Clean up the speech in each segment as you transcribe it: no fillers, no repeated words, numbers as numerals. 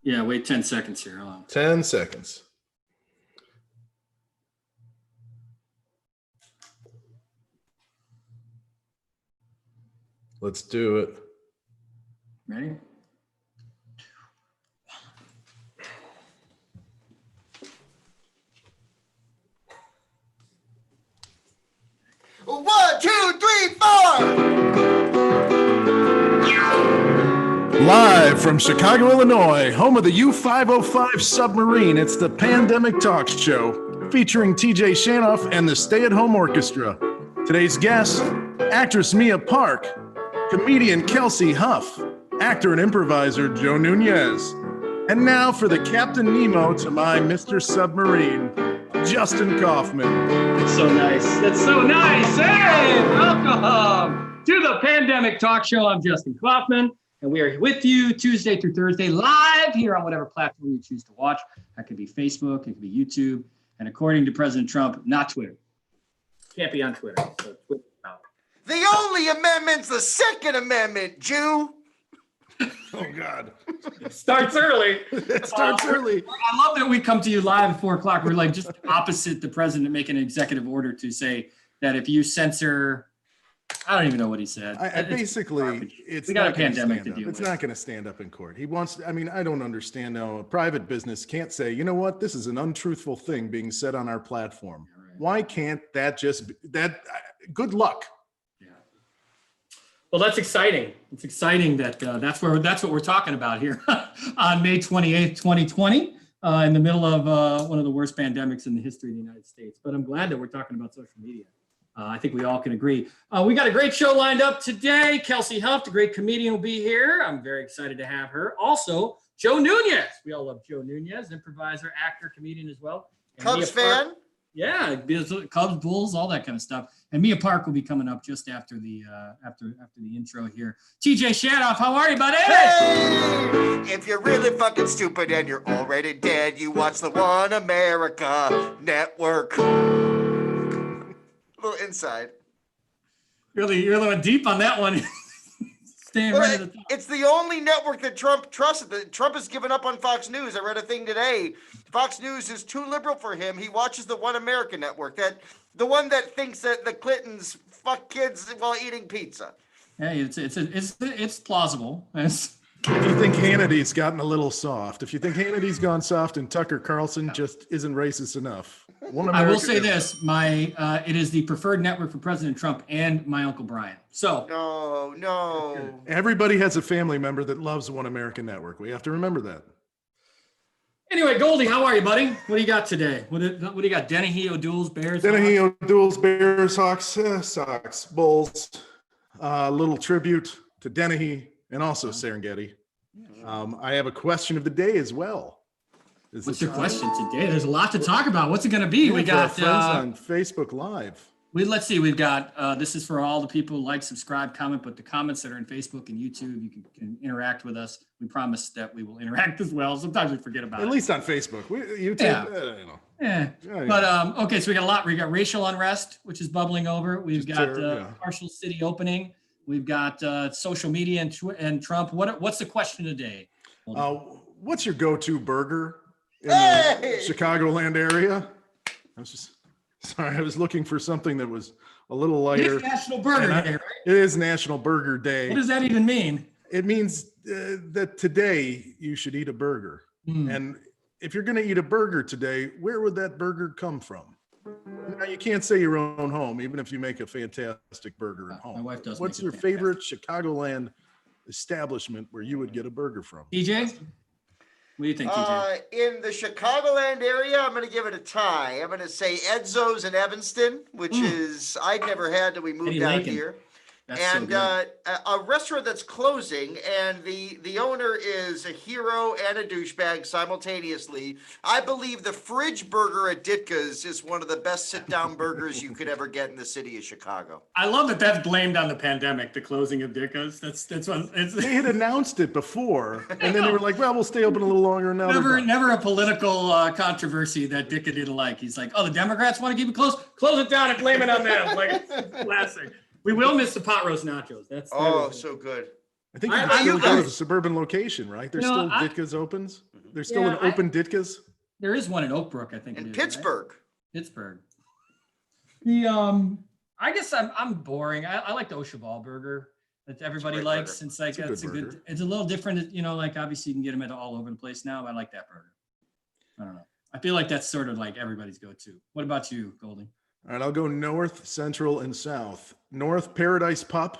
Yeah, wait 10 seconds here. Hold on. 10 seconds. Let's do it. Ready? One, two, three, four. Live from Chicago, Illinois, home of the U-505 submarine, it's the Pandemic Talk Show featuring TJ Shanoff and the Stay at Home Orchestra. Today's guests, actress Mia Park, comedian Kelsey Huff, actor and improviser Joe Nunez. And now for the Captain Nemo to my Mr. Submarine, Justin Kaufman. That's so nice. That's so nice. Hey, welcome to the Pandemic Talk Show. I'm Justin Kaufman, and we are with you Tuesday through Thursday live here on whatever platform you choose to watch. That could be Facebook, it could be YouTube, and according to President Trump, not Twitter. Can't be on Twitter. So Twitter's out. The only amendment's the Second Amendment, Jew. Oh, God. It starts early. It starts early. I love that we come to you live at 4 o'clock. We're like just opposite the president making an executive order to say that if you censor, I don't even know what he said. We got a pandemic to deal with. It's not going to stand up in court. He wants, I don't understand how a private business can't say, you know what, this is an untruthful thing being said on our platform. Right. Why can't that just be that? Good luck. Well, that's exciting. It's exciting that that's what we're talking about here on May 28th, 2020, in the middle of one of the worst pandemics in the history of the United States. But I'm glad that we're talking about social media. I think we all can agree. We got a great show lined up today. Kelsey Huff, the great comedian, will be here. I'm very excited to have her. Also, Joe Nunez. We all love Joe Nunez, improviser, actor, comedian as well. And Cubs fan? Yeah, Cubs, Bulls, all that kind of stuff. And Mia Park will be coming up just after the after the intro here. TJ Shanoff, how are you, buddy? Hey! If you're really fucking stupid and you're already dead, you watch the One America Network. A little inside. You're a little deep on that one. Staying right at the top. It's the only network that Trump trusted. Trump has given up on Fox News. I read a thing today. Fox News is too liberal for him. He watches the One America Network, the one that thinks that the Clintons fuck kids while eating pizza. Hey, it's plausible. If you think Hannity's gotten a little soft, if you think Hannity's gone soft and Tucker Carlson just isn't racist enough. I will say this, it is the preferred network for President Trump and my Uncle Brian. So no. Everybody has a family member that loves One American Network. We have to remember that. Anyway, Goldie, how are you, buddy? What do you got today? What do you got? Dennehy, O'Doul's, Bears? Dennehy, O'Doul's, Bears, Sox, Bulls. A little tribute to Dennehy and also Serengeti. I have a question of the day as well. What's your question today? There's a lot to talk about. What's it going to be? We got friends on Facebook Live. Let's see. We've got this is for all the people who like, subscribe, comment, but the comments that are in Facebook and YouTube, you can interact with us. We promise that we will interact as well. Sometimes we forget about it. At least on Facebook. YouTube, yeah. But okay, so we got a lot. We got racial unrest, which is bubbling over. We've got partial city opening. We've got social media and Trump. What's the question today? What's your go-to burger in the Chicagoland area? I was looking for something that was a little lighter. It's National Burger Day, right? It is National Burger Day. What does that even mean? It means that today you should eat a burger. And if you're going to eat a burger today, where would that burger come from? Now, you can't say your own home, even if you make a fantastic burger at home. My wife does. What's your favorite Chicagoland establishment where you would get a burger from? TJ? What do you think, TJ? In the Chicagoland area, I'm going to give it a tie. I'm going to say Edzo's in Evanston, which is I'd never had till we moved out here. And a restaurant that's closing, and the owner is a hero and a douchebag simultaneously. I believe the Fridge Burger at Ditka's is one of the best sit-down burgers you could ever get in the city of Chicago. I love that that's blamed on the pandemic, the closing of Ditka's. That's what they had announced it before, and then they were like, "Well, we'll stay open a little longer." Now never a political controversy that Ditka didn't like. He's like, "Oh, the Democrats want to keep it closed. Close it down and blame it on them." Like, it's classic. We will miss the pot roast nachos. So good. I think you I- can I- still you go to guys- the suburban location, right? There's You know, still Ditka's opens. There's still an open Ditka's. There is one in Oak Brook, I think. In it is, Pittsburgh. Right? Pittsburgh. I guess I'm boring. I like the Osha Ball burger that everybody great likes. burger. Since like It's a good burger. it's a little different. Like obviously you can get them at all over the place now. I like that burger. I don't know. I feel like that's sort of like everybody's go-to. What about you, Goldie? All right, I'll go north, central, and south. North, Paradise Pup.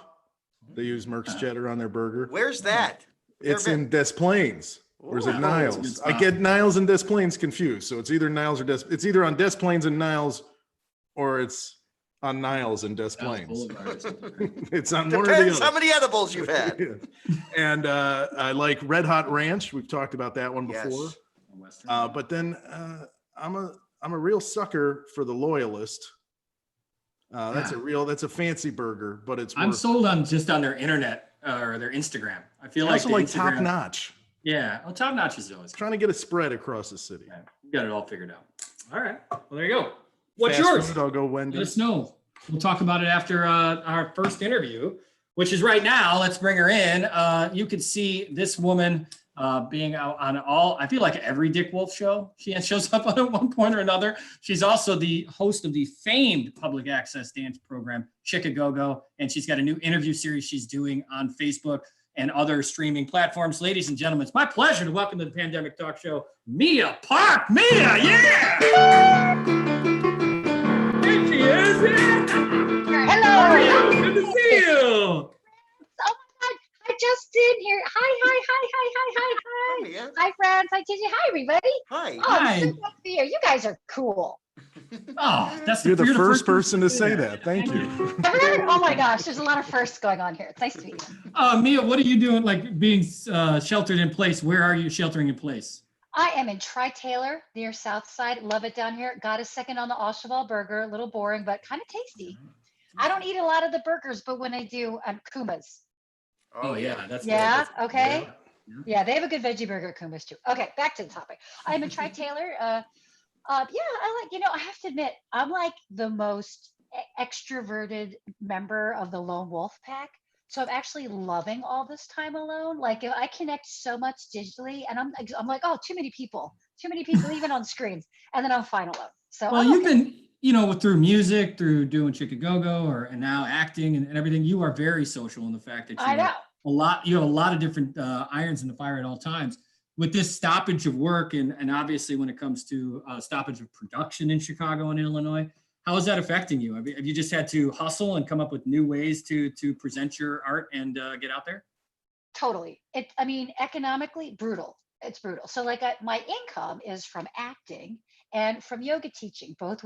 They use Merck's cheddar on their burger. Where's that? It's Never in Des Plaines. Or is it Ooh. Niles? That's a good I spot. get Niles and Des Plaines confused. So it's either Niles or Des. It's either on Des Plaines and Niles, or it's on Niles and Des Plaines. Boulevard or something. It's on one or the Depends other. how many edibles you've had. And I like Red Hot Ranch. We've talked about that one Yes. before. Western. But then I'm a real sucker for the Loyalist. That's a fancy burger, but it's. I'm worth- sold on just on their internet or their Instagram. I feel I like also the like Instagram- Top Notch. Yeah, well, Top Notch is always good. Trying to get a spread across the city. Yeah, you got it all figured out. All right, well there you go. What's Fast yours? food, I'll go Let us Wendy's. know. We'll talk about it after our first interview, which is right now. Let's bring her in. You can see this woman being out on I feel like every Dick Wolf show. She shows up on at one point or another. She's also the host of the famed public access dance program, Chick-A-Go-Go, and she's got a new interview series she's doing on Facebook and other streaming platforms. Ladies and gentlemen, it's my pleasure to welcome to the Pandemic Talk Show, Mia Park. Mia, yeah! There she is. Yeah. How are Hello. you? Good to see you. Oh my God. Hi, Justin here. Hi. Mia. Hi, friends. Hi, TJ. Hi, everybody. Hi. Oh, Hi. I'm so glad to be here. You guys are cool. Oh, that's You're the first person to say that. Thank you. Really? Oh my gosh, there's a lot of firsts going on here. It's nice to meet you. Mia, what are you doing? Like being sheltered in place? Where are you sheltering in place? I am in Tri-Taylor near South Side. Love it down here. Got a second on the Oshaval burger. A little boring, but kind of tasty. I don't eat a lot of the burgers, but when I do, Kuma's. Oh yeah, that's Yeah. good. Okay. Yeah. Yeah, they have a good veggie burger at Kuma's too. Okay, back to the topic. I'm in Tri-Taylor. I have to admit, I'm like the most extroverted member of the lone wolf pack. So I'm actually loving all this time alone. Like I connect so much digitally, and I'm like, oh, too many people even on screens, and then I'm fine alone. So Well, I'm you've okay. been, through music, through doing Chick-A-Go-Go, and now acting and everything. You are very social in the fact that I know. you have a lot of different irons in the fire at all times. With this stoppage of work and obviously when it comes to stoppage of production in Chicago and Illinois, how is that affecting you? Have you just had to hustle and come up with new ways to present your art and get out there? Totally. Economically brutal. It's brutal. So like my income is from acting and from yoga teaching, both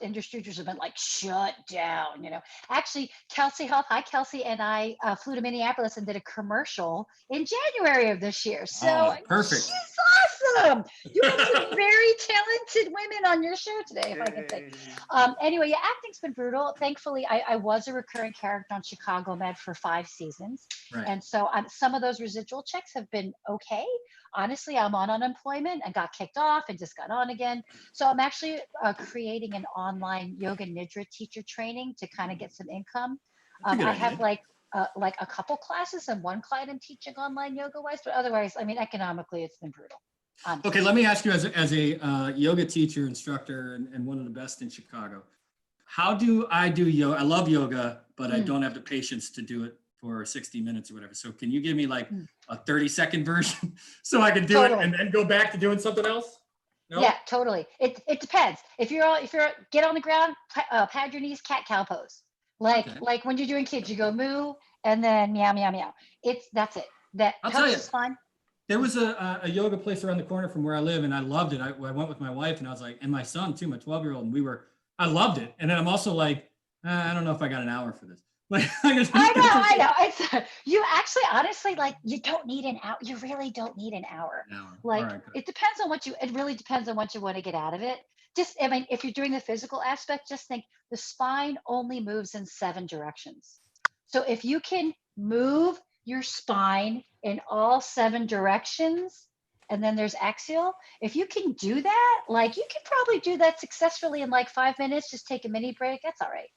industries have been like shut down, Actually, Kelsey Health, hi Kelsey, and I flew to Minneapolis and did a commercial in January of this year. So Oh, perfect. she's awesome. You have some very talented women on your show today, if I can say. Anyway, yeah, acting's been brutal. Thankfully, I was a recurring character on Chicago Med for 5 seasons. Right. And so some of those residual checks have been okay. Honestly, I'm on unemployment and got kicked off and just got on again. So I'm actually creating an online yoga nidra teacher training to kind of get some income. That's a good I have idea. like a couple classes and one client I'm teaching online yoga wise, but otherwise, economically, it's been brutal. Honestly. Okay, let me ask you as a yoga teacher, instructor, and one of the best in Chicago, how do I do yoga? I love yoga, but I don't have the patience to do it for 60 minutes or whatever. So can you give me like a 30-second version so I can do it and then go back to doing something else? No? Yeah, totally. It depends. If you're get on the ground, pad your knees, cat cow pose. Like when you're doing kids, you go moo and then meow meow meow. That's it. That I'll tell pose you. is fine. There was a yoga place around the corner from where I live, and I loved it. I went with my wife, and I was like, and my son too, my 12-year-old, and I loved it. And then I'm also like, I don't know if I got an hour for this. Like, I know. It's you actually, honestly, like you don't need an hour. You really don't need an hour. Like All right, good. it really depends on what you want to get out of it. If you're doing the physical aspect, just think the spine only moves in 7 directions. So if you can move your spine in all 7 directions, and then there's axial, if you can do that, like you can probably do that successfully in like 5 minutes, just take a mini break. That's all right.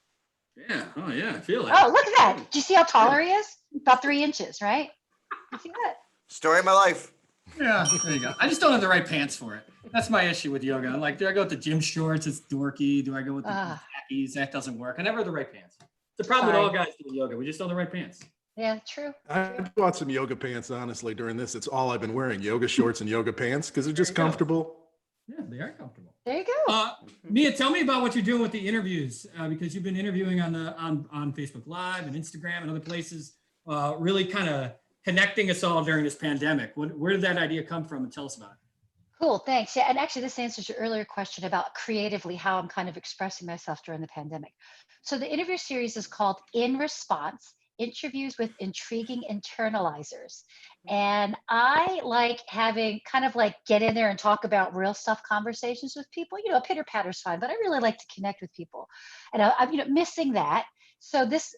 Yeah. Oh, yeah. I feel it. Oh, look at that. Do you see how taller he is? About 3 inches, right? You see that? Story of my life. Yeah, there you go. I just don't have the right pants for it. That's my issue with yoga. Like, do I go with the gym shorts? It's dorky. Do I go with the khakis? That doesn't work. I never have the right pants. The problem with all guys doing yoga, we just don't have the right pants. Yeah, true. I bought some yoga pants, honestly, during this. It's all I've been wearing, yoga shorts and yoga pants, because they're just comfortable. Yeah, they are comfortable. There you go. Mia, tell me about what you're doing with the interviews, because you've been interviewing on Facebook Live and Instagram and other places, really kind of connecting us all during this pandemic. Where did that idea come from, and tell us about it? Cool, thanks. Yeah, and actually this answers your earlier question about creatively how I'm kind of expressing myself during the pandemic. So the interview series is called In Response, Interviews with Intriguing Internalizers. And I like having kind of like get in there and talk about real stuff conversations with people. You know, pitter patter's fine, but I really like to connect with people. And I'm missing that. So this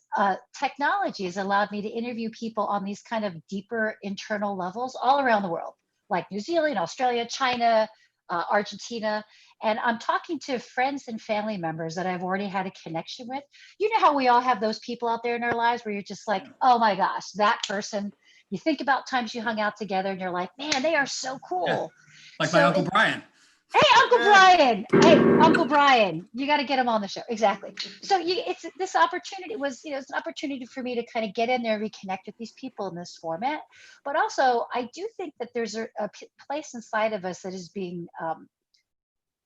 technology has allowed me to interview people on these kind of deeper internal levels all around the world, like New Zealand, Australia, China, Argentina. And I'm talking to friends and family members that I've already had a connection with. You know how we all have those people out there in our lives where you're just like, oh my gosh, that person. You think about times you hung out together and you're like, man, they are so cool. Yeah. Like my Uncle Brian. Hey, Uncle Brian. Hey, Uncle Brian, you got to get him on the show. Exactly. So it's this opportunity was, it's an opportunity for me to kind of get in there and reconnect with these people in this format. But also, I do think that there's a place inside of us that is being,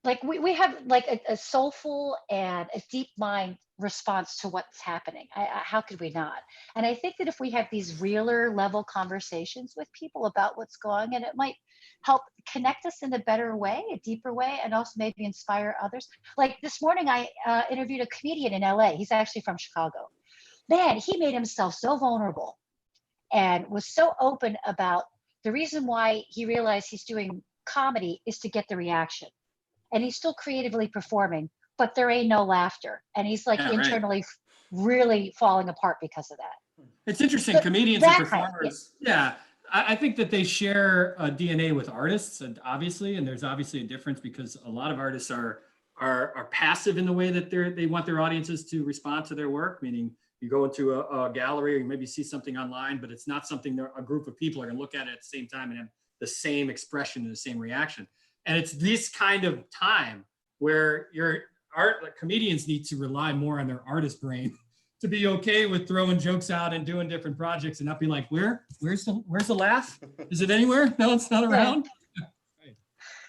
like we have like a soulful and a deep mind response to what's happening. How could we not? And I think that if we have these realer level conversations with people about what's going on, it might help connect us in a better way, a deeper way, and also maybe inspire others. Like this morning, I interviewed a comedian in LA. He's actually from Chicago. Man, he made himself so vulnerable and was so open about the reason why he realized he's doing comedy is to get the reaction. And he's still creatively performing, but there ain't no laughter. And he's like internally really falling apart because of that. It's interesting. But comedians and performers, I think that they share a DNA with artists, and obviously, and there's obviously a difference because a lot of artists are passive in the way that they want their audiences to respond to their work, meaning you go into a gallery or you maybe see something online, but it's not something that a group of people are going to look at it at the same time and have the same expression and the same reaction. And it's this kind of time where comedians need to rely more on their artist brain to be okay with throwing jokes out and doing different projects and not be like, where's the laugh? Is it anywhere? No, it's not around. Right.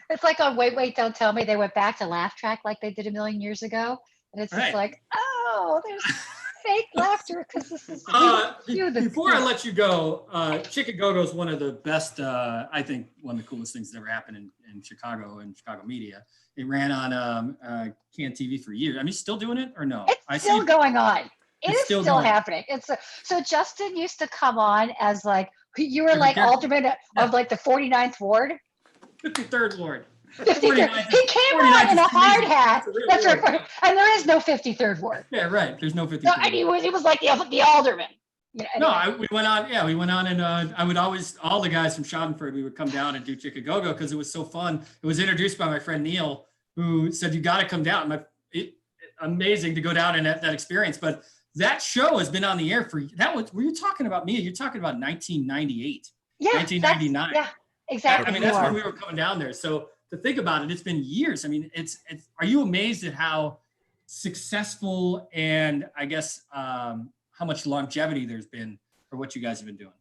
It's like on Wait, Don't Tell Me, they went back to laugh track like they did a million years ago. And it's just like, oh, there's fake laughter because this is before I let you go, Chicago is one of the best, I think one of the coolest things that ever happened in Chicago and Chicago media. It ran on Can TV for years. I mean, still doing it or no? It's still going on. It is still happening. So Justin used to come on as like, you were like alderman of like the 49th ward. 53rd ward. 53rd. He came on in a hard hat. That's right. And there is no 53rd ward. Yeah, right. There's no 53rd. So, and he was like the alderman. You know, anyway. We went on and I would always, all the guys from Schadenfreude, we would come down and do Chicago because it was so fun. It was introduced by my friend Neil, who said, you got to come down. Amazing to go down and that experience. But that show has been on the air were you talking about me? You're talking about 1998, 1999. Yeah, exactly. I mean, that's when we were coming down there. So to think about it, it's been years. I mean, are you amazed at how successful and I guess how much longevity there's been for what you guys have been doing?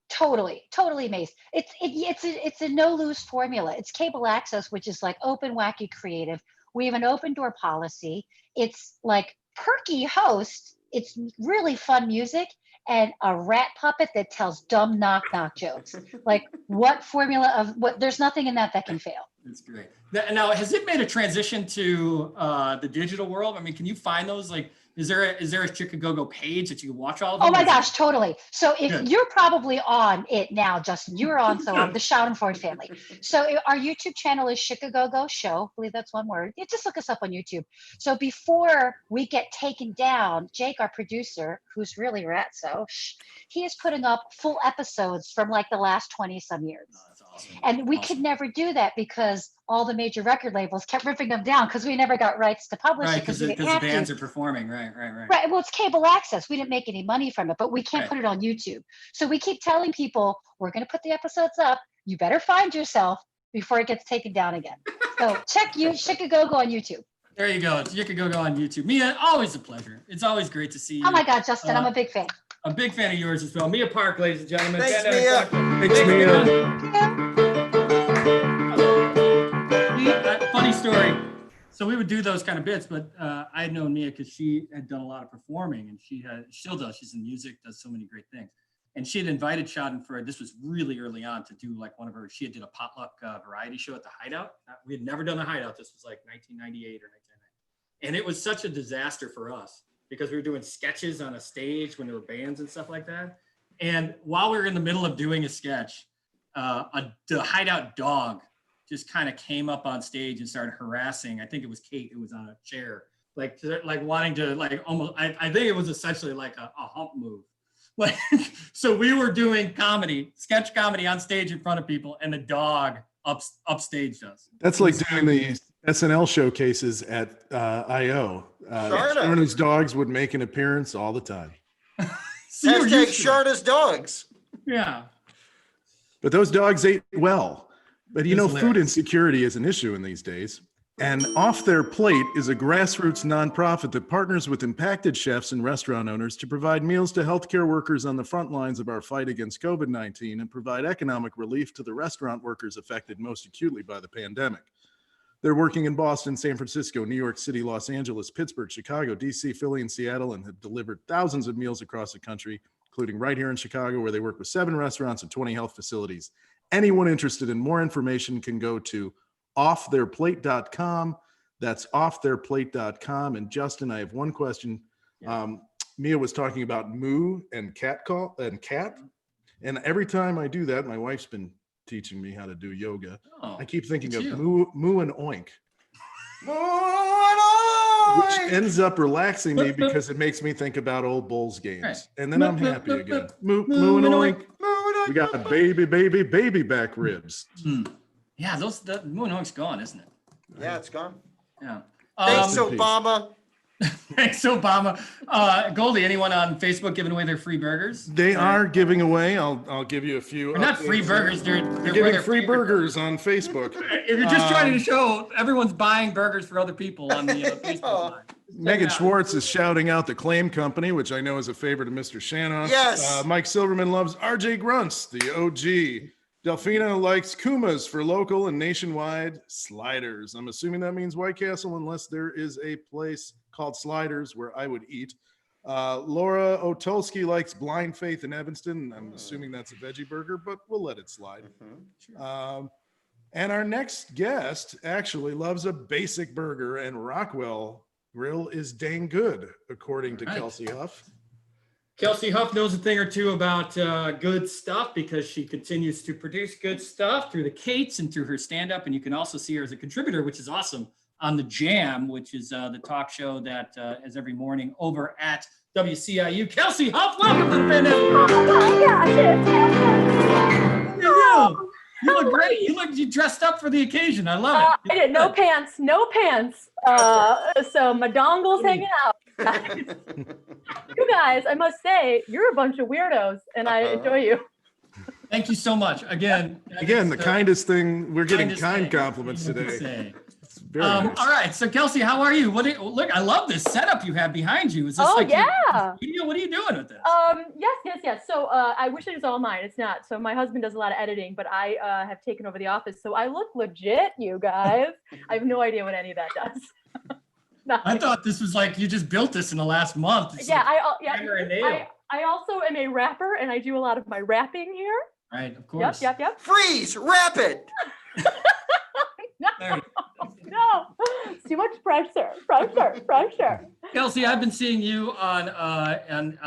Totally amazed. It's a no lose formula. It's cable access, which is like open, wacky, creative. We have an open door policy. It's like perky host. It's really fun music and a rat puppet that tells dumb knock jokes. Like what formula of what? There's nothing in that can fail. That's great. Now, has it made a transition to the digital world? I mean, can you find those? Like, is there a Chicago page that you can watch all of them? Oh my gosh, totally. So if you're probably on it now, Justin, you're on the Schadenfreude family. So our YouTube channel is Chicago Show. I believe that's one word. You just look us up on YouTube. So before we get taken down, Jake, our producer, who's really ratso, he is putting up full episodes from like the last 20 some years. Oh, that's awesome. And we could never do that because all the major record labels kept ripping them down because we never got rights to publish it because the bands are performing. Right. Right. Well, it's cable access. We didn't make any money from it, but we can't put it on YouTube. So we keep telling people, we're going to put the episodes up. You better find yourself before it gets taken down again. So check Shikagogo on YouTube. There you go. Shikagogo on YouTube. Mia, always a pleasure. It's always great to see you. Oh my God, Justin, I'm a big fan. A big fan of yours as well. Mia Park, ladies and gentlemen. Thanks, Mia. Thanks, Mia. Funny story. So we would do those kind of bits, but I had known Mia because she had done a lot of performing, and she still does. She's in music, does so many great things. And she had invited Schadenfreude. This was really early on to do like one of her. She had did a potluck variety show at the Hideout. We had never done the Hideout. This was like 1998 or 1999, and it was such a disaster for us because we were doing sketches on a stage when there were bands and stuff like that. And while we were in the middle of doing a sketch, the Hideout dog just kind of came up on stage and started harassing. I think it was Kate who was on a chair, like wanting to like almost. I think it was essentially like a hump move. Like, so we were doing sketch comedy on stage in front of people, and the dog upstaged us. That's like doing the SNL showcases at I.O. Sharna's dogs would make an appearance all the time. Hashtag Sharna's dogs. Yeah. But those dogs ate well. But you know, hilarious. Food insecurity is an issue in these days. And Off Their Plate is a grassroots nonprofit that partners with impacted chefs and restaurant owners to provide meals to healthcare workers on the front lines of our fight against COVID-19 and provide economic relief to the restaurant workers affected most acutely by the pandemic. They're working in Boston, San Francisco, New York City, Los Angeles, Pittsburgh, Chicago, DC, Philly, and Seattle, and have delivered thousands of meals across the country, including right here in Chicago, where they work with 7 restaurants and 20 health facilities. Anyone interested in more information can go to offtheirplate.com. That's offtheirplate.com. And Justin, I have one question. Mia was talking about moo and cat. And every time I do that, my wife's been teaching me how to do yoga. I keep thinking of moo and oink. Which ends up relaxing me because it makes me think about old Bulls games. Right. And then I'm happy again. Moo and oink. We got baby back ribs. Yeah, the moo and oink's gone, isn't it? Yeah, it's gone. Yeah. Thanks, Obama. Thanks, Obama. Goldie, anyone on Facebook giving away their free burgers? They are giving away. I'll give you a few. They're not free burgers. They're giving free burgers on Facebook. If you're just trying to show everyone's buying burgers for other people on the Facebook line. Megan Schwartz is shouting out the Claim Company, which I know is a favorite of Mr. Shanoff. Yes. Mike Silverman loves RJ Grunts, the OG. Delphina likes Kumas for local and nationwide sliders. I'm assuming that means White Castle, unless there is a place called Sliders where I would eat. Laura Otulski likes Blind Faith in Evanston. I'm assuming that's a veggie burger, but we'll let it slide. Sure. And our next guest actually loves a basic burger, and Rockwell Grill is dang good, according to Kelsey Huff. Kelsey Huff knows a thing or two about good stuff because she continues to produce good stuff through the Kates and through her stand-up. And you can also see her as a contributor, which is awesome, on The Jam, which is the talk show that is every morning over at WCIU. Kelsey Huff, welcome to the Pandemic. Oh, you look great. You dressed up for the occasion. I love it. I did no pants. So my dongle's hanging out. You guys, I must say, you're a bunch of weirdos, and I enjoy you. Thank you so much. Again, the kindest thing. We're getting kind compliments today. All right, so Kelsey, how are you? Look, I love this setup you have behind you. Is this video? What are you doing with this? Yes. So I wish it was all mine. It's not. So my husband does a lot of editing, but I have taken over the office. So I look legit, you guys. I have no idea what any of that does. I thought this was like you just built this in the last month. It's I also am a rapper, and I do a lot of my rapping here. Right, of course. Yep. Freeze! Rap it! No, it's too much pressure. Kelsey, I've been seeing you on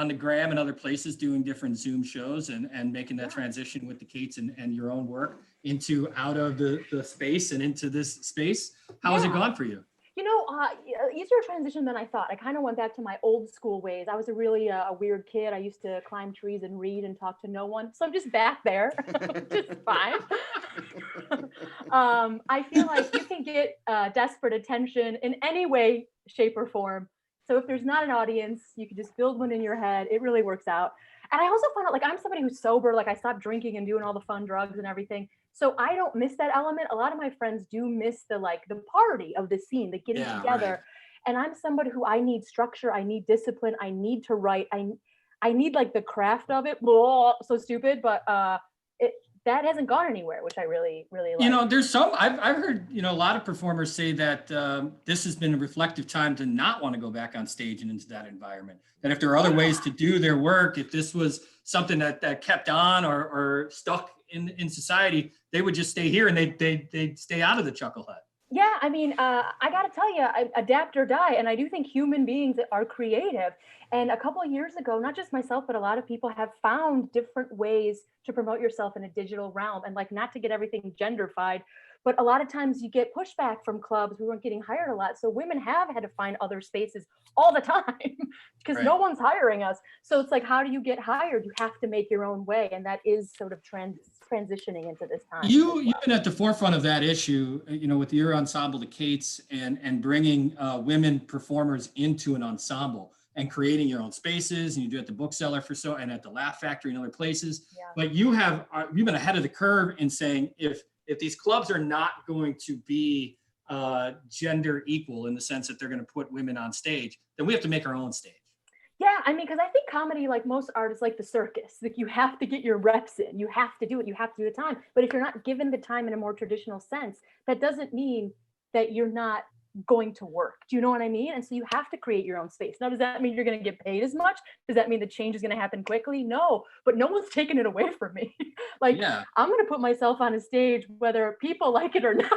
the gram and other places doing different Zoom shows and making that transition with the Kates and your own work out of the space and into this space. How has it gone for you? You know, easier transition than I thought. I kind of went back to my old school ways. I was a really a weird kid. I used to climb trees and read and talk to no one. So I'm just back there, which is fine. I feel like you can get desperate attention in any way, shape, or form. So if there's not an audience, you can just build one in your head. It really works out. And I also found out, like, I'm somebody who's sober, like I stopped drinking and doing all the fun drugs and everything. So I don't miss that element. A lot of my friends do miss the party of the scene, the getting together. Right. And I'm somebody who, I need structure, I need discipline, I need to write, I need like the craft of it. Blah, so stupid, but that hasn't gone anywhere, which I really, really like. You know, there's some, I've heard, you know, a lot of performers say that this has been a reflective time to not want to go back on stage and into that environment. That if there are other ways to do their work, if this was something that kept on or stuck in society, they would just stay here and they'd stay out of the chuckle hut. Yeah, I mean, I got to tell you, adapt or die. And I do think human beings are creative. And a couple of years ago, not just myself, but a lot of people have found different ways to promote yourself in a digital realm. And like, not to get everything genderfied, but a lot of times you get pushback from clubs. We weren't getting hired a lot. So women have had to find other spaces all the time because no one's hiring us. So it's like, how do you get hired? You have to make your own way. And that is sort of transitioning into this time. You've been at the forefront of that issue, you know, with your ensemble, the Kates, and bringing women performers into an ensemble and creating your own spaces. And you do it at the Bookseller and at the Laugh Factory and other places. Yeah. But you've been ahead of the curve in saying if these clubs are not going to be gender equal in the sense that they're going to put women on stage, then we have to make our own stage. Yeah, I mean, because I think comedy, like most art, is like the circus. Like, you have to get your reps in. You have to do it. You have to do the time. But if you're not given the time in a more traditional sense, that doesn't mean that you're not going to work. Do you know what I mean? And so you have to create your own space. Now, does that mean you're going to get paid as much? Does that mean the change is going to happen quickly? No, but no one's taking it away from me. Like, yeah. I'm going to put myself on a stage, whether people like it or not.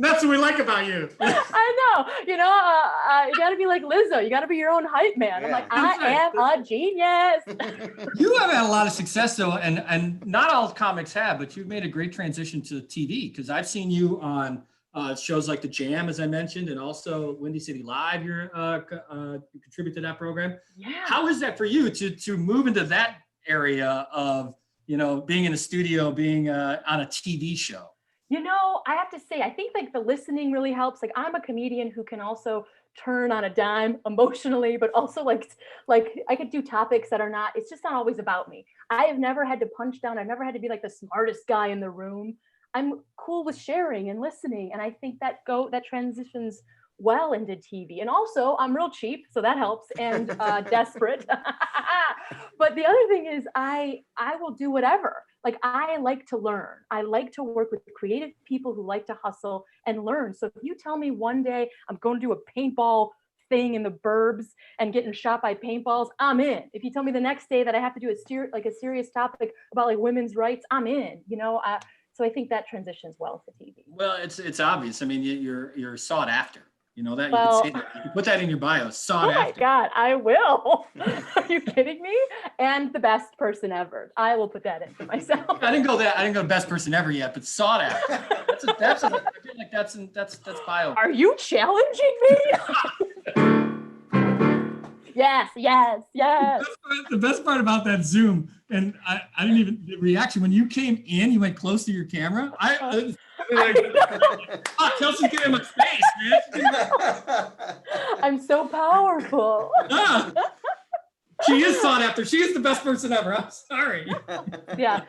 That's what we like about you. I know. You know, you got to be like Lizzo. You got to be your own hype man. Yeah. I'm like, I am a genius. You have had a lot of success, though, and not all comics have, but you've made a great transition to TV, because I've seen you on shows like The Jam, as I mentioned, and also Windy City Live. You contribute to that program. Yeah. How is that for you to move into that area of, you know, being in a studio, being on a TV show? You know, I have to say, I think like the listening really helps. Like, I'm a comedian who can also turn on a dime emotionally, but also like I could do topics that are not, it's just not always about me. I have never had to punch down. I've never had to be like the smartest guy in the room. I'm cool with sharing and listening. And I think that transitions well into TV. And also, I'm real cheap, so that helps, and desperate. But the other thing is I will do whatever. Like, I like to learn. I like to work with creative people who like to hustle and learn. So if you tell me one day I'm going to do a paintball thing in the burbs and getting shot by paintballs, I'm in. If you tell me the next day that I have to do a serious topic about like women's rights, I'm in. You know, so I think that transitions well to TV. Well, it's obvious. I mean, you're sought after. You know that? Well, you can say that. You can put that in your bio. Sought after. Oh my God, I will. Are you kidding me? And the best person ever. I will put that in for myself. I didn't go best person ever yet, but sought after. I feel like that's bio. Are you challenging me? Yes. The best part about that Zoom, and I didn't even, the reaction when you came in, you went close to your camera. Kelsey's getting in my space, man. I'm so powerful. She is sought after. She is the best person ever. I'm sorry. Yeah.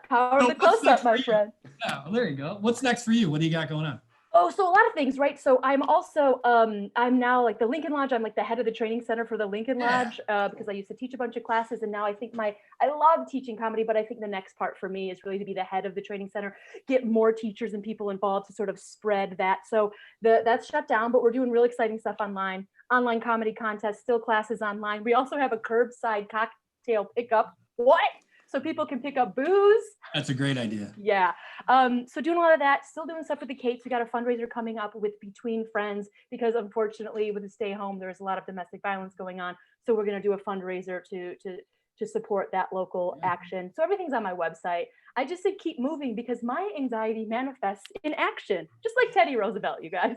Power of the close-up, my friend. Yeah, well, there you go. What's next for you? What do you got going on? Oh, so a lot of things, right? So I'm also, I'm now like the Lincoln Lodge. I'm like the head of the training center for the Lincoln Lodge because I used to teach a bunch of classes. And now I think I love teaching comedy, but I think the next part for me is really to be the head of the training center, get more teachers and people involved to sort of spread that. So that's shut down, but we're doing really exciting stuff online comedy contests, still classes online. We also have a curbside cocktail pickup. What? So people can pick up booze. That's a great idea. Yeah. So doing a lot of that, still doing stuff with the Kates. We got a fundraiser coming up with Between Friends, because unfortunately with the stay home, there's a lot of domestic violence going on. So we're going to do a fundraiser to support that local action. So everything's on my website. I just said keep moving because my anxiety manifests in action, just like Teddy Roosevelt, you guys.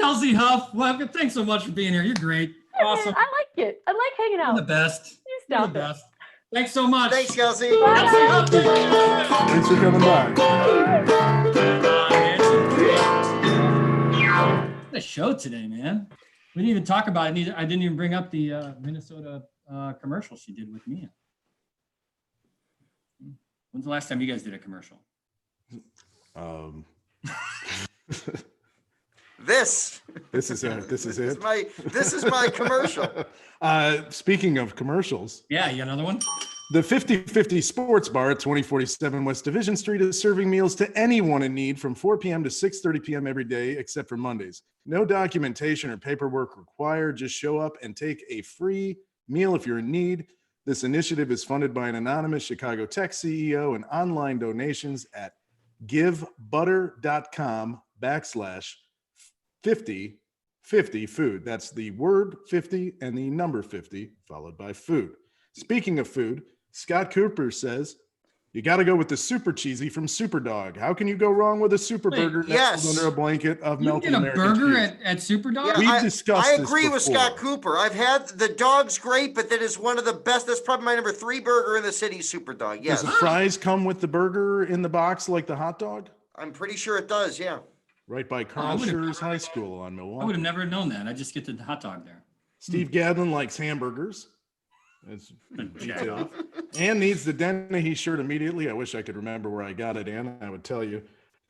Kelsey Huff, well, thanks so much for being here. You're great. Awesome. I like it. I like hanging out. You're the best. You stop You're the best. Thanks so much. Thanks, Kelsey. Thanks for coming by. The show today, man. We didn't even talk about it. I didn't even bring up the Minnesota commercial she did with Mia. When's the last time you guys did a commercial? This is it. This is my commercial. Speaking of commercials. Yeah, you got another one? The 50/50 Sports Bar at 2047 West Division Street is serving meals to anyone in need from 4 p.m. to 6:30 p.m. every day except for Mondays. No documentation or paperwork required. Just show up and take a free meal if you're in need. This initiative is funded by an anonymous Chicago tech CEO and online donations at givebutter.com/50/50 food. That's the word 50 and the number 50 followed by food. Speaking of food, Scott Cooper says, you got to go with the super cheesy from Superdog. How can you go wrong with a super burger nestled under a blanket of melted American cheese? You get a burger at Superdog? Yeah, We've discussed I this agree with before. Scott Cooper. I've had the dog's great, but that is one of the best. That's probably my number 3 burger in the city, Superdog. Yes. Does the fries come with the burger in the box like the hot dog? I'm pretty sure it does, yeah. Right by Carl Schurz High School on Milwaukee. I would have never known that. I just get the hot dog there. Steve Gadlin likes hamburgers. It's tough. And needs the Dennehy shirt immediately. I wish I could remember where I got it, Ann. I would tell you.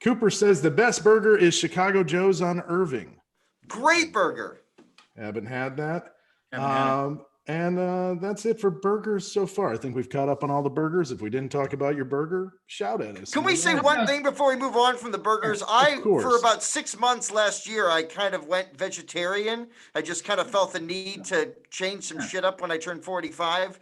Cooper says the best burger is Chicago Joe's on Irving. Great burger. Haven't had that. Haven't had it. That's it for burgers so far. I think we've caught up on all the burgers. If we didn't talk about your burger, shout at us. Can we say one thing before we move on from the burgers? For about 6 months last year, I kind of went vegetarian. I just kind of felt the need to change some shit up when I turned 45.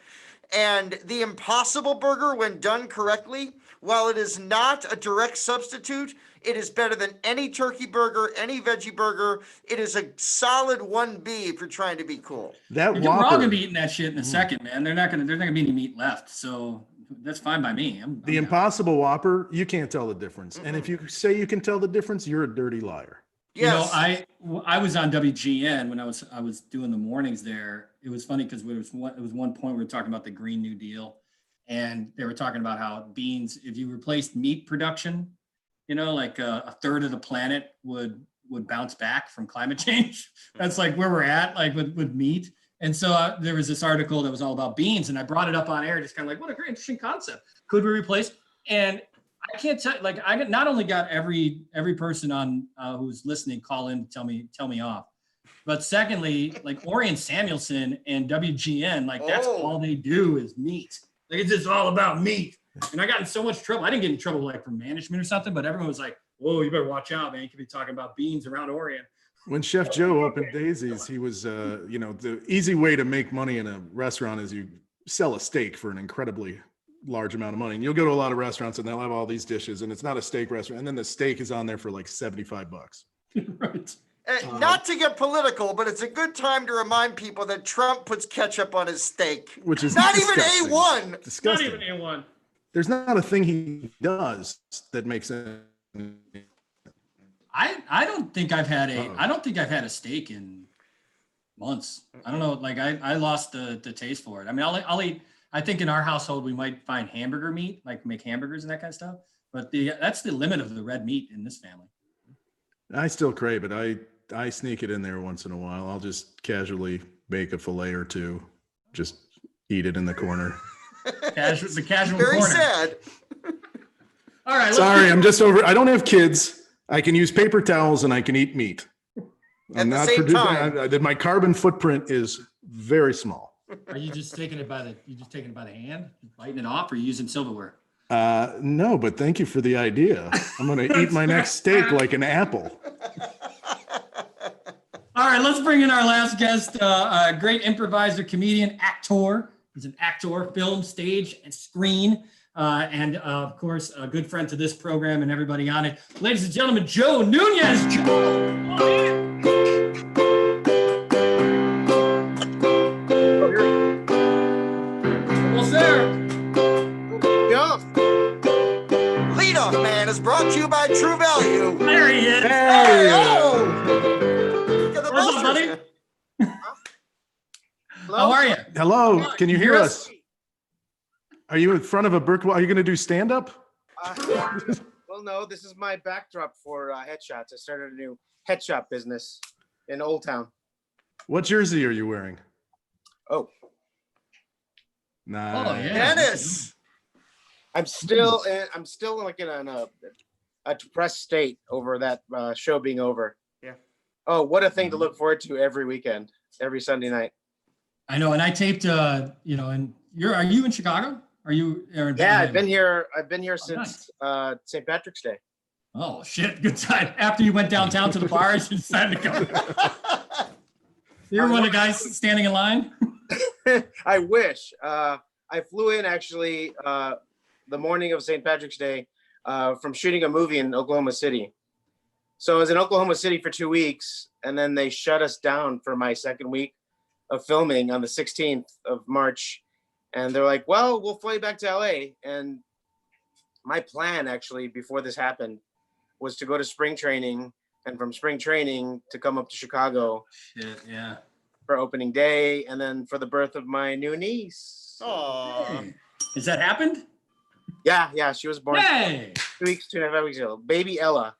And the Impossible Burger, when done correctly, while it is not a direct substitute, it is better than any turkey burger, any veggie burger. It is a solid 1B if you're trying to be cool. That We're all gonna be eating that shit in a second, man. There's not gonna be any meat left, so that's fine by me. I'm the Impossible Whopper, you can't tell the difference. And if you say you can tell the difference, you're a dirty liar. Yes. You know, I was on WGN when I was doing the mornings there. It was funny because it was one point we were talking about the Green New Deal, and they were talking about how beans, if you replaced meat production, you know, like a third of the planet would bounce back from climate change. That's like where we're at, like with meat. And so there was this article that was all about beans, and I brought it up on air, just kind of like, what a great interesting concept. Could we replace? And I can't tell, like, I not only got every person on who's listening call in to tell me off, but secondly, like Orion Samuelson and WGN, like that's all they do is meat. Like it's just all about meat. And I got in so much trouble. I didn't get in trouble like from management or something, but everyone was like, whoa, you better watch out, man. You could be talking about beans around Orion. When Chef Joe opened Daisy's, he was, the easy way to make money in a restaurant is you sell a steak for an incredibly large amount of money. And you'll go to a lot of restaurants and they'll have all these dishes and it's not a steak restaurant. And then the steak is on there for like $75. Right. Not to get political, but it's a good time to remind people that Trump puts ketchup on his steak. Which is not disgusting. even A1. Disgusting. Not even A1. There's not a thing he does that makes sense. I don't think I've had a steak in months. I don't know. Like I lost the taste for it. I mean, I'll eat. I think in our household we might find hamburger meat, like make hamburgers and that kind of stuff. But that's the limit of the red meat in this family. I still crave it. I sneak it in there once in a while. I'll just casually bake a fillet or two, just eat it in the corner. The casual Very corner. sad. All right. Sorry, I'm just over. I don't have kids. I can use paper towels and I can eat meat. At the same time. My carbon footprint is very small. Are you just taking it by the hand, biting it off, or are you using silverware? No, but thank you for the idea. I'm going to eat my next steak like an apple. All right, let's bring in our last guest, a great improviser, comedian, actor. He's an actor, film, stage, and screen. And of course, a good friend to this program and everybody on it. Ladies and gentlemen, Joe Nunez. Well, sir. Leadoff Man is brought to you by True Value. There he is. Hey. Look at the What's up, buddy? Hello? How are you? Hello, can you hear us? Are you in front of a brick wall? Are you going to do stand-up? Well, no, this is my backdrop for headshots. I started a new headshot business in Old Town. What jersey are you wearing? Oh, Nice. Oh, yeah. Dennis. I'm still like in a depressed state over that show being over. Yeah. Oh, what a thing to look forward to every weekend, every Sunday night. I know, and I taped, and are you in Chicago? Are you? Yeah, I've been here since nice. St. Patrick's Day. Oh shit! Good time. After you went downtown to the bars, you decided to go. You're one of the guys standing in line. I wish. I flew in actually the morning of St. Patrick's Day from shooting a movie in Oklahoma City. So I was in Oklahoma City for 2 weeks, and then they shut us down for my second week of filming on the 16th of March. And they're like, well, we'll fly you back to LA. And my plan actually before this happened was to go to spring training, and from spring training to come up to Chicago Yeah. for opening day, and then for the birth of my new niece. Oh, Hey. Has that happened? Yeah, she was born Hey, 2.5 weeks ago. Baby Ella.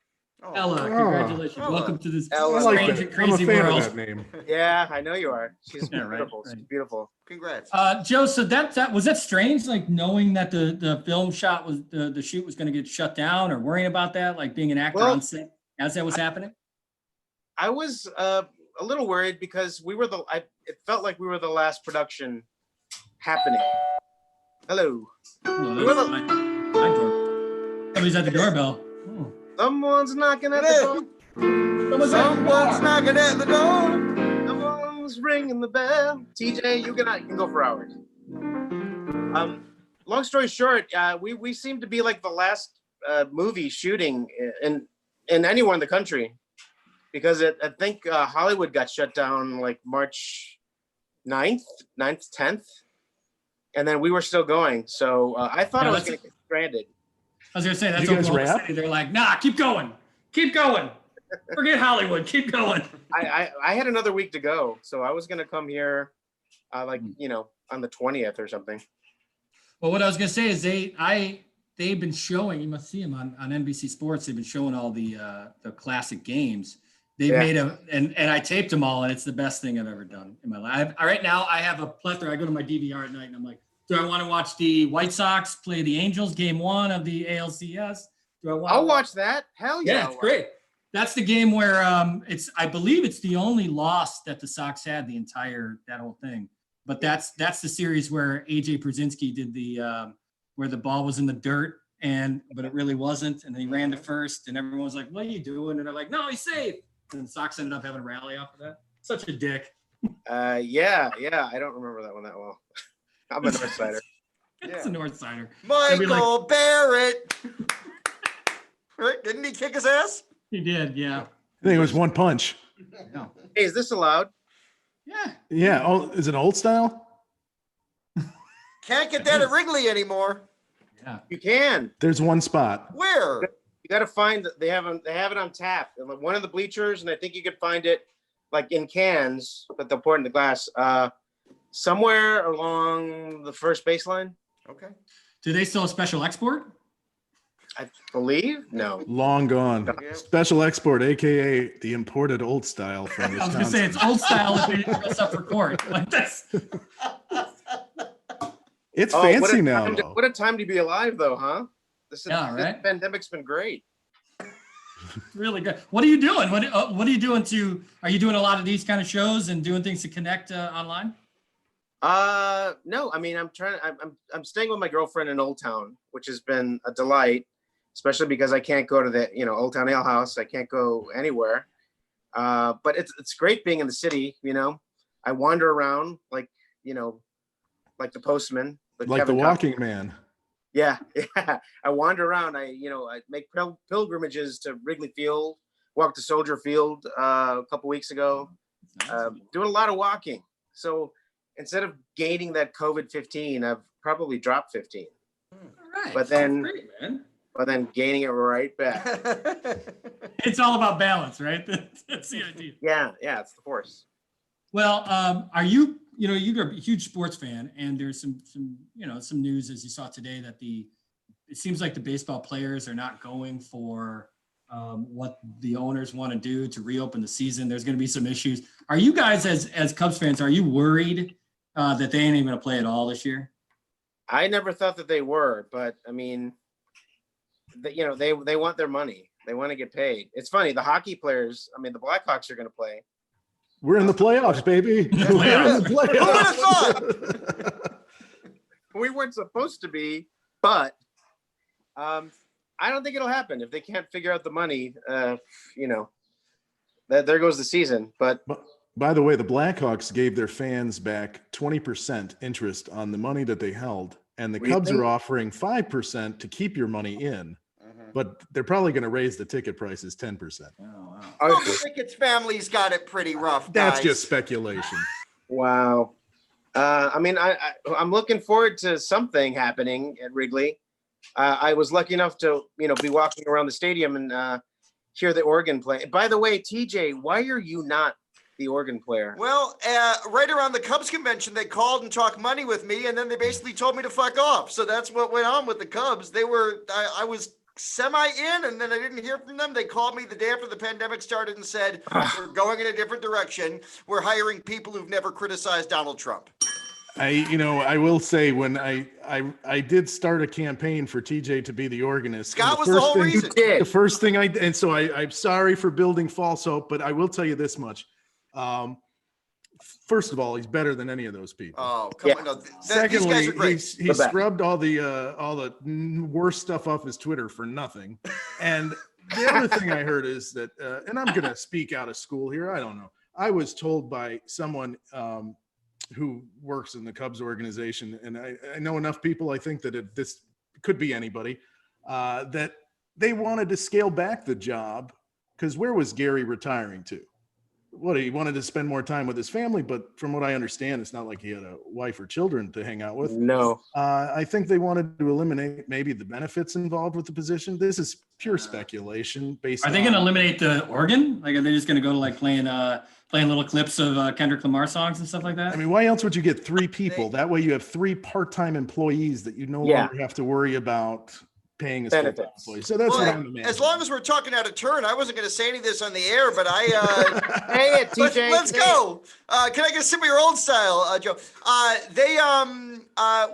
Ella, congratulations. Ella. Welcome to this Ella. I like strange that. and I'm a crazy fan world. of that name. Yeah, I know you are. She's Yeah, right, beautiful. right. She's beautiful. congrats. Joe, so that was that strange, like knowing that the film shot was the shoot was going to get shut down, or worrying about that, like being an actor Well, on set as that was happening? I was a little worried because it felt like we were the last production happening. Hello. Oh, We were that's the- my door. Somebody's at the doorbell. Oh. Someone's knocking at the door. Someone's knocking at the door. Someone's ringing the bell. TJ, you can go for hours. Long story short, we seem to be like the last movie shooting in anywhere in the country, because I think Hollywood got shut down like March 9th, 10th, and then we were still going. So I thought Yeah, I was that's- going to get stranded. I was gonna say that's You guys Oklahoma rap? City. They're like, nah, keep going. Forget Hollywood, keep going. I had another week to go, so I was going to come here on the 20th or something. Well, what I was gonna say is they've been showing. You must see them on NBC Sports. They've been showing all the classic games. They've made and I taped them all, and it's the best thing I've ever done in my life. Right now, I have a plethora. I go to my DVR at night, and I'm like, do I want to watch the White Sox play the Angels game 1 of the ALCS? Do I want? I'll watch that. Hell yeah! Yeah, it's great. That's the game where I believe it's the only loss that the Sox had that whole thing. But that's the series where AJ Przinsky did the where the ball was in the dirt but it really wasn't, and then he ran to first, and everyone was like, "What are you doing?" And they're like, "No, he's safe." And the Sox ended up having a rally off of that. Such a dick. Yeah. I don't remember that one that well. I'm a North Sider. It's a North Sider. Michael Barrett. Right? Didn't he kick his ass? He did, yeah. I think it was one punch. Yeah. Hey, is this allowed? Yeah. Yeah. Oh, is it old style? Can't get that at Wrigley anymore. Yeah. You can. There's one spot. Where? You got to find they have it on tap in one of the bleachers, and I think you could find it like in cans, but they'll pour it in the glass. Somewhere along the first baseline, Okay. Do they still have special export? I believe. No. Long gone. Yeah. Special export, aka the imported old style from I was Wisconsin. gonna say it's old style if you dress up for court. Like that's It's What fancy a now. time Though. what a time to be alive, though, huh? This right? pandemic's been great. really good. What are you doing? What are you doing are you doing a lot of these kind of shows and doing things to connect online? No, I mean, I'm staying with my girlfriend in Old Town, which has been a delight, especially because I can't go to the, Old Town Ale House. I can't go anywhere. But it's great being in the city, I wander around like the postman, Like Kevin the Costner. walking man. Yeah. I wander around. I make pilgrimages to Wrigley Field, walked to Soldier Field a couple weeks ago, doing a lot of walking. So instead of gaining that COVID-15, I've probably dropped 15. All right. But then- Great, man. But then gaining it right back. It's all about balance, right? That's the idea. Yeah, it's the force. Well, are you, you're a huge sports fan, and there's some news, as you saw today, that it seems like the baseball players are not going for what the owners want to do to reopen the season. There's going to be some issues. Are you guys, as Cubs fans, are you worried that they ain't even going to play at all this year? I never thought that they were, but I mean, they want their money. They want to get paid. It's funny. The hockey players, I mean, the Blackhawks are going to play. We're in the playoffs, baby. We're in the playoffs. We weren't supposed to be, but I don't think it'll happen if they can't figure out the money. There goes the season. But by the way, the Blackhawks gave their fans back 20% interest on the money that they held, and the Cubs are offering 5% to keep your money in. But they're probably going to raise the ticket prices 10%. Oh, wow. The Tickets family's got it pretty rough, guys. That's just speculation. Wow. I mean, I'm looking forward to something happening at Wrigley. I was lucky enough to, be walking around the stadium and hear the organ play. By the way, TJ, why are you not the organ player? Well, right around the Cubs convention, they called and talked money with me, and then they basically told me to fuck off. So that's what went on with the Cubs. I was semi in, and then I didn't hear from them. They called me the day after the pandemic started and said, we're going in a different direction. We're hiring people who've never criticized Donald Trump. I will say, when I did start a campaign for TJ to be the organist. Scott was the whole reason. The first thing I'm sorry for building false hope, but I will tell you this much. First of all, he's better than any of those people. Oh, come on. No, Secondly, he scrubbed all the worst stuff off his Twitter for nothing. And the other thing I heard is that, and I'm going to speak out of school here. I don't know. I was told by someone who works in the Cubs organization, and I know enough people, I think that this could be anybody, that they wanted to scale back the job, because where was Gary retiring to? He wanted to spend more time with his family, but from what I understand, it's not like he had a wife or children to hang out with. No. I think they wanted to eliminate maybe the benefits involved with the position. This is pure speculation based. Are they going to eliminate the organ? Like, are they just going to go to like playing little clips of Kendrick Lamar songs and stuff like that? I mean, why else would you get 3 people? That way you have 3 part-time employees that you no longer have to worry about paying as full-time employees. So that's what I'm imagining. As long as we're talking out of turn, I wasn't going to say any of this on the air, but hey, it, TJ. Let's go. Can I get some of your old style, Joe?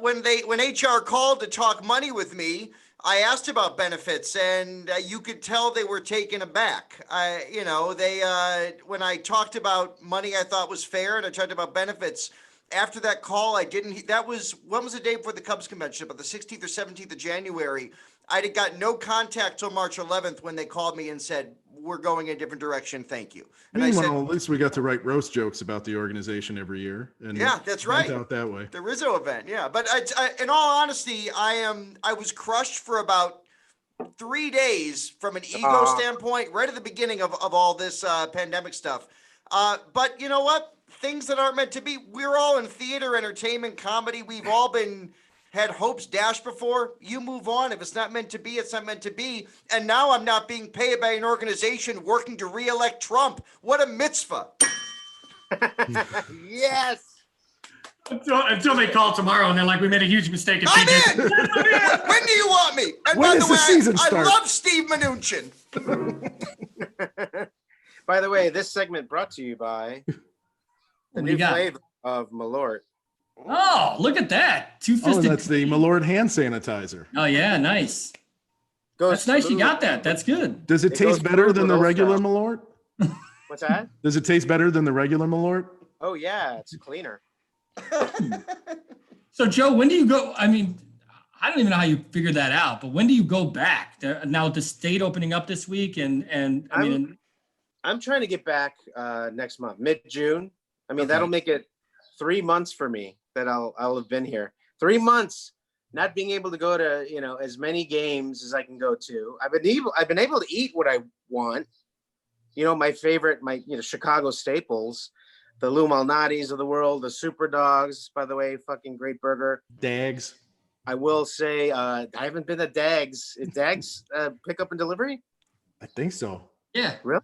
When HR called to talk money with me, I asked about benefits, and you could tell they were taken aback. When I talked about money, I thought was fair, and I talked about benefits. After that call, when was the day before the Cubs convention? About the 16th or 17th of January. I had got no contact till March 11th when they called me and said, we're going in a different direction. Thank you. And Meanwhile, I said, at least we got to write roast jokes about the organization every year. And yeah, that's right. Out that way. The Rizzo event. Yeah. But in all honesty, I was crushed for about 3 days from an ego standpoint, right at the beginning of all this pandemic stuff. But you know what? Things that aren't meant to be. We're all in theater, entertainment, comedy. We've all had hopes dashed before. You move on. If it's not meant to be, it's not meant to be. And now I'm not being paid by an organization working to re-elect Trump. What a mitzvah. Yes. Until they call tomorrow and they're like, we made a huge mistake. I'm in. When do you want me? And when by does the way, the season start? I love Steve Mnuchin. By the way, this segment brought to you by the new flavor of Malort. Oh, look at that. Two-fisted. Oh, that's the Malort hand sanitizer. Oh, yeah, nice. That's nice you got that. That's good. Does it taste better than the regular Malort? What's that? Does it taste better than the regular Malort? Oh, yeah, it's cleaner. So, Joe, when do you go? I mean, I don't even know how you figured that out, but when do you go back? Now with the state opening up this week, I'm trying to get back next month, mid-June. I mean, that'll make it 3 months for me that I'll have been here. 3 months, not being able to go to as many games as I can go to. I've been able to eat what I want. My favorite, Chicago staples, the Lou Malnati's of the world, the Super Dogs, by the way, fucking great burger. Dags. I will say I haven't been to Dags. Is Dags pickup and delivery? I think so. Yeah. Really?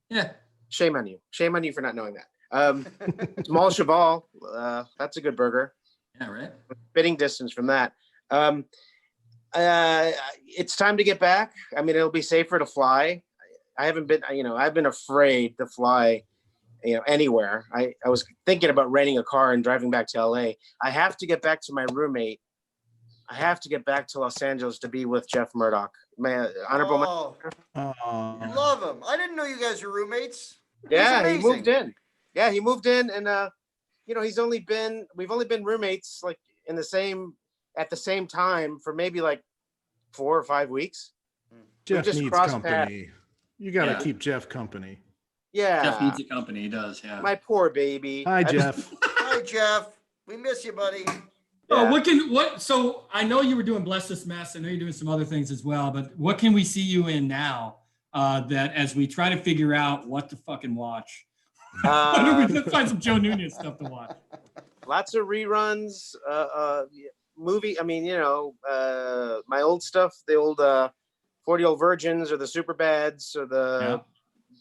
Yeah. Shame on you. Shame on you for not knowing that. Small Cheval, that's a good burger. Yeah, right. Spitting distance from that. It's time to get back. I mean, it'll be safer to fly. I haven't been, I've been afraid to fly, anywhere. I was thinking about renting a car and driving back to LA. I have to get back to my roommate. I have to get back to Los Angeles to be with Jeff Murdoch. My honorable. Love him. I didn't know you guys were roommates. Yeah, he moved in. Yeah, he moved in, and we've only been roommates like at the same time for maybe like 4 or 5 weeks. Jeff just needs crossed company. You got to Yeah. keep Jeff company. Yeah, Jeff needs a company. He does. Yeah. my poor baby. Hi, Jeff. Hi, Jeff. We miss you, buddy. Oh, so I know you were doing Bless This Mess. I know you're doing some other things as well, but what can we see you in now that as we try to figure out what to fucking watch? Let's find some Joe Nunez stuff to watch. Lots of reruns, movie. I mean, my old stuff, the old 40-Year-Old Virgins or the Superbads or the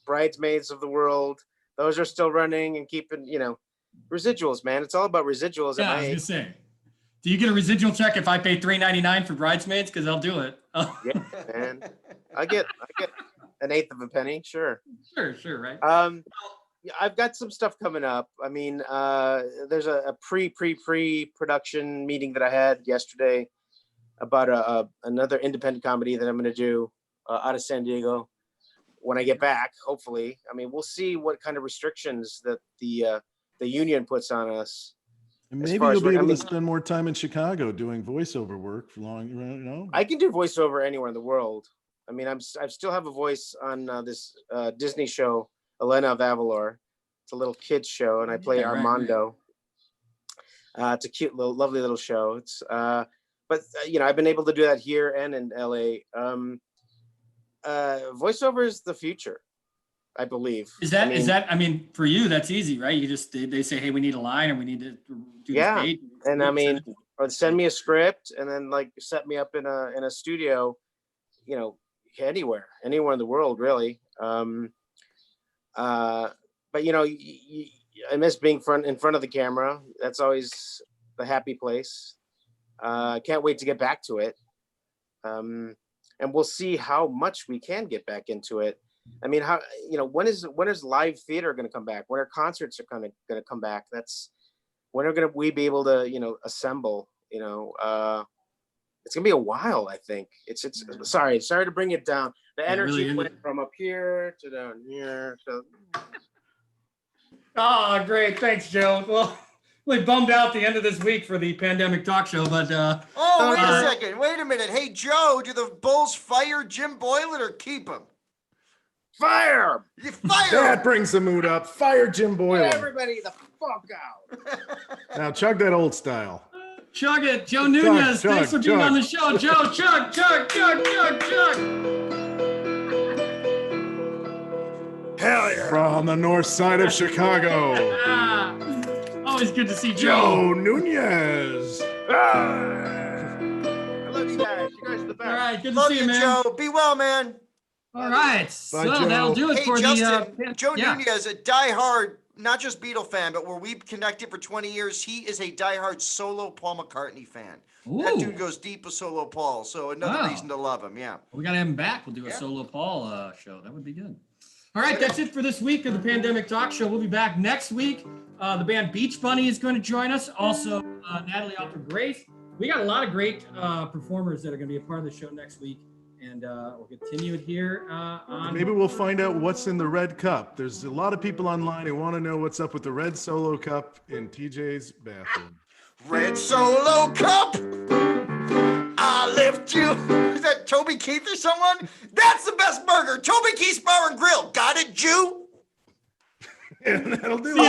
Bridesmaids of the world. Those are still running and keeping, residuals, man. It's all about residuals. Yeah, I was gonna say. Do you get a residual check if I pay $3.99 for Bridesmaids? Because I'll do it. Yeah, man. I get an eighth of a penny. Sure. Sure, right? I've got some stuff coming up. I mean, there's a pre-production meeting that I had yesterday about another independent comedy that I'm going to do out of San Diego when I get back. Hopefully, I mean, we'll see what kind of restrictions that the union puts on us. And maybe you'll be able to spend more time in Chicago doing voiceover work for long. I can do voiceover anywhere in the world. I mean, I still have a voice on this Disney show, Elena of Avalor. It's a little kids show, and I play Armando. Right. It's a cute, lovely little show. It's but I've been able to do that here and in LA. Voiceover is the future, I believe. Is that? I mean, for you, that's easy, right? You just they say, hey, we need a line, or we need to do this date. And I mean, or send me a script, and then like set me up in a studio, anywhere in the world, really. But I miss being in front of the camera. That's always the happy place. Can't wait to get back to it. And we'll see how much we can get back into it. I mean, when is live theater going to come back? When are concerts going to come back? When are we be able to, assemble, it's going to be a while, I think. It's sorry to bring it down. The energy really went from up here to down here. Oh, great. Thanks, Joe. Well, we bummed out the end of this week for the pandemic talk show, but wait a second. Wait a minute. Hey, Joe, do the Bulls fire Jim Boylan or keep him? Fire! You fire! That brings the mood up. Fire Jim Boylan. Get everybody the fuck out. Now chug that old style. Chug it. Joe Nunez, thanks for being on the show. Joe, chug. Hell yeah. From the north side of Chicago. Always good to see Joe Nunez. I love you guys. You guys are the best. All right, good to Love see you, man. Joe. Be well, man. All right, so that'll do it Hey, for Justin, Joe Nunez, a diehard, not just Beatle fan, but where we've connected for 20 years, he is a diehard solo Paul McCartney fan. Ooh. That dude goes deep with solo Paul, so another reason to love him, yeah. We got to have him back. We'll do a solo Paul show. That would be good. All right, that's it for this week of the Pandemic Talk Show. We'll be back next week. The band Beach Bunny is going to join us. Also, Natalie Alfred Grace. We got a lot of great performers that are going to be a part of the show next week. And we'll continue it here on. Maybe we'll find out what's in the red cup. There's a lot of people online who want to know what's up with the red solo cup in TJ's bathroom. Red Solo Cup, I lift you. Is that Toby Keith or someone? That's the best burger. Toby Keith's Bar and Grill. Got it, Jew? And that'll do it.